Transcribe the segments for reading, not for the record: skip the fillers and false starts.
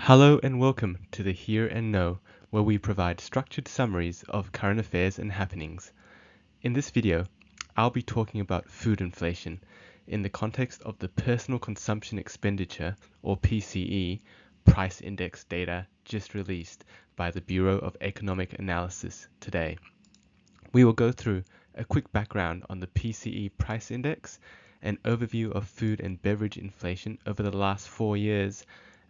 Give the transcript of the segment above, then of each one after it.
Hello and welcome to the Here and Now, where we provide structured summaries of current affairs and happenings. In this video, I'll be talking about food inflation in the context of the Personal Consumption Expenditure, or PCE, price index data just released by the Bureau of Economic Analysis today. We will go through a quick background on the PCE price index, an overview of food and beverage inflation over the last 4 years,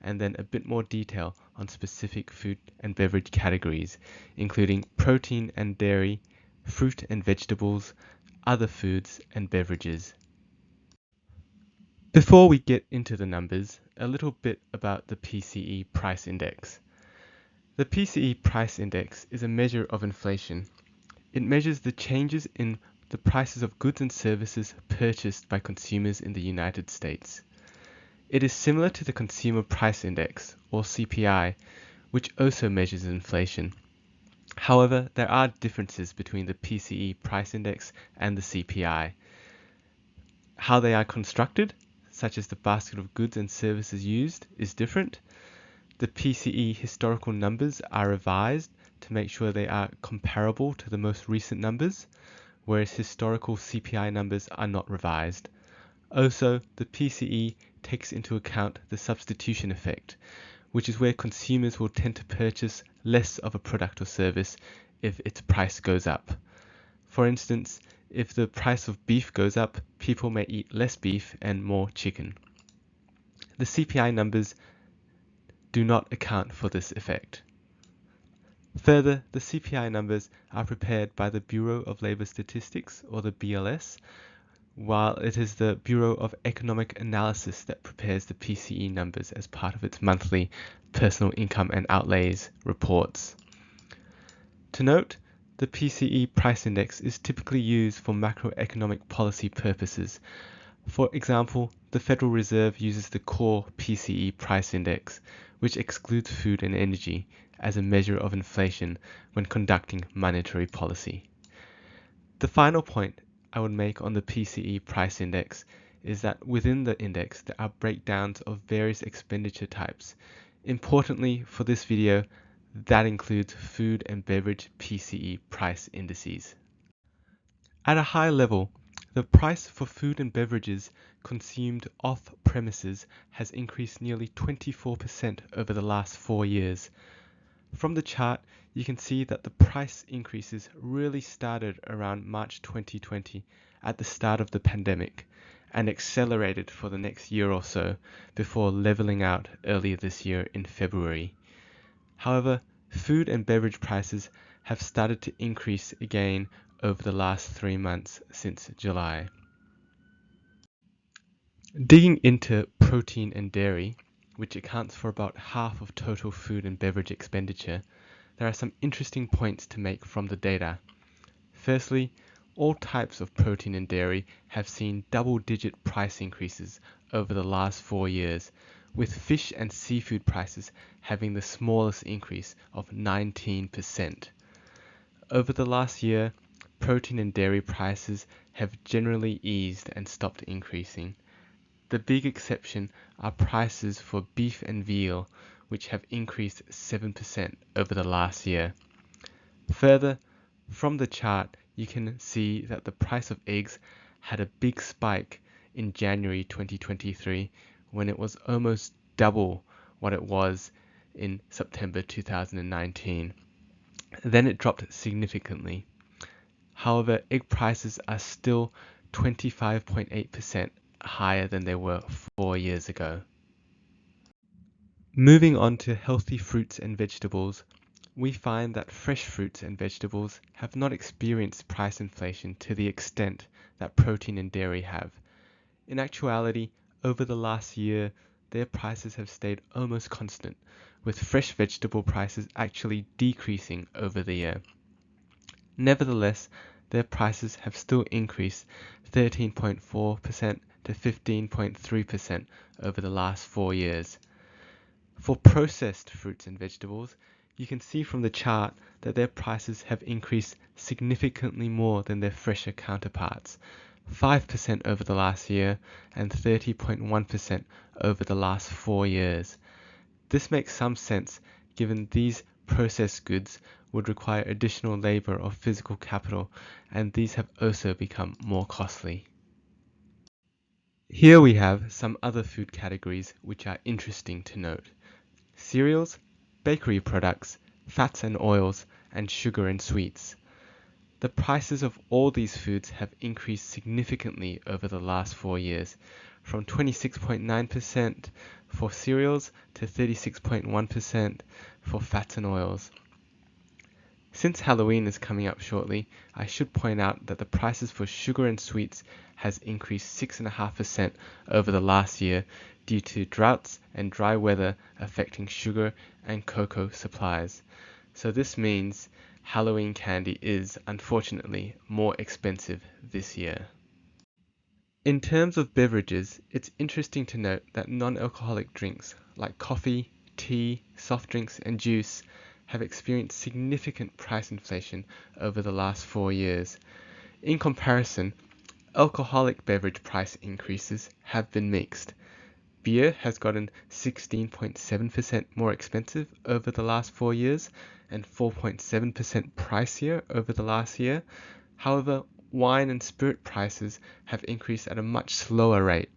and then a bit more detail on specific food and beverage categories, including protein and dairy, fruit and vegetables, other foods and beverages. Before we get into the numbers, a little bit about the PCE price index. The PCE price index is a measure of inflation. It measures the changes in the prices of goods and services purchased by consumers in the United States. It is similar to the Consumer Price Index, or CPI, which also measures inflation. However, there are differences between the PCE price index and the CPI. How they are constructed, such as the basket of goods and services used, is different. The PCE historical numbers are revised to make sure they are comparable to the most recent numbers, whereas historical CPI numbers are not revised. Also, the PCE takes into account the substitution effect, which is where consumers will tend to purchase less of a product or service if its price goes up. For instance, if the price of beef goes up, people may eat less beef and more chicken. The CPI numbers do not account for this effect. Further, the CPI numbers are prepared by the Bureau of Labor Statistics, or the BLS, while it is the Bureau of Economic Analysis that prepares the PCE numbers as part of its monthly Personal Income and Outlays reports. To note, the PCE price index is typically used for macroeconomic policy purposes. For example, the Federal Reserve uses the core PCE price index, which excludes food and energy, as a measure of inflation when conducting monetary policy. The final point I would make on the PCE price index is that within the index there are breakdowns of various expenditure types. Importantly for this video, that includes food and beverage PCE price indices. At a high level, the price for food and beverages consumed off premises has increased nearly 24% over the last 4 years. From the chart, you can see that the price increases really started around March 2020 at the start of the pandemic and accelerated for the next year or so before leveling out earlier this year in February. However, food and beverage prices have started to increase again over the last 3 months since July. Digging into protein and dairy, which accounts for about half of total food and beverage expenditure, there are some interesting points to make from the data. Firstly, all types of protein and dairy have seen double-digit price increases over the last 4 years, with fish and seafood prices having the smallest increase of 19%. Over the last year, protein and dairy prices have generally eased and stopped increasing. The big exception are prices for beef and veal, which have increased 7% over the last year. Further, from the chart, you can see that the price of eggs had a big spike in January 2023 when it was almost double what it was in September 2019. Then it dropped significantly. However, egg prices are still 25.8% higher than they were 4 years ago. Moving on to healthy fruits and vegetables, we find that fresh fruits and vegetables have not experienced price inflation to the extent that protein and dairy have. In actuality, over the last year, their prices have stayed almost constant, with fresh vegetable prices actually decreasing over the year. Nevertheless, their prices have still increased 13.4% to 15.3% over the last 4 years. For processed fruits and vegetables, you can see from the chart that their prices have increased significantly more than their fresher counterparts, 5% over the last year and 30.1% over the last 4 years. This makes some sense given these processed goods would require additional labor or physical capital, and these have also become more costly. Here we have some other food categories which are interesting to note: cereals, bakery products, fats and oils, and sugar and sweets. The prices of all these foods have increased significantly over the last 4 years, from 26.9% for cereals to 36.1% for fats and oils. Since Halloween is coming up shortly, I should point out that the prices for sugar and sweets has increased 6.5% over the last year due to droughts and dry weather affecting sugar and cocoa supplies. So this means Halloween candy is, unfortunately, more expensive this year. In terms of beverages, it's interesting to note that non-alcoholic drinks like coffee, tea, soft drinks, and juice have experienced significant price inflation over the last 4 years. In comparison, alcoholic beverage price increases have been mixed. Beer has gotten 16.7% more expensive over the last 4 years and 4.7% pricier over the last year. However, wine and spirit prices have increased at a much slower rate,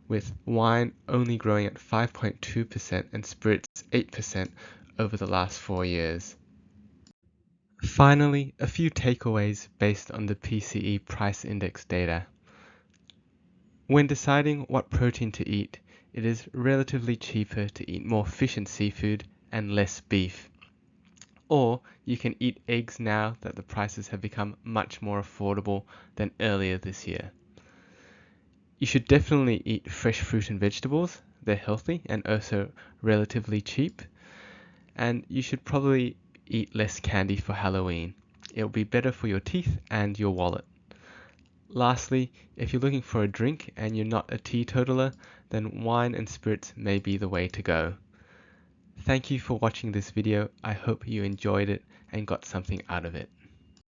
with wine only growing at 5.2% and spirits 8% over the last 4 years. Finally, a few takeaways based on the PCE price index data. When deciding what protein to eat, it is relatively cheaper to eat more fish and seafood and less beef. Or you can eat eggs now that the prices have become much more affordable than earlier this year. You should definitely eat fresh fruit and vegetables. They're healthy and also relatively cheap. And you should probably eat less candy for Halloween. It'll be better for your teeth and your wallet. Lastly, if you're looking for a drink and you're not a teetotaler, then wine and spirits may be the way to go. Thank you for watching this video. I hope you enjoyed it and got something out of it.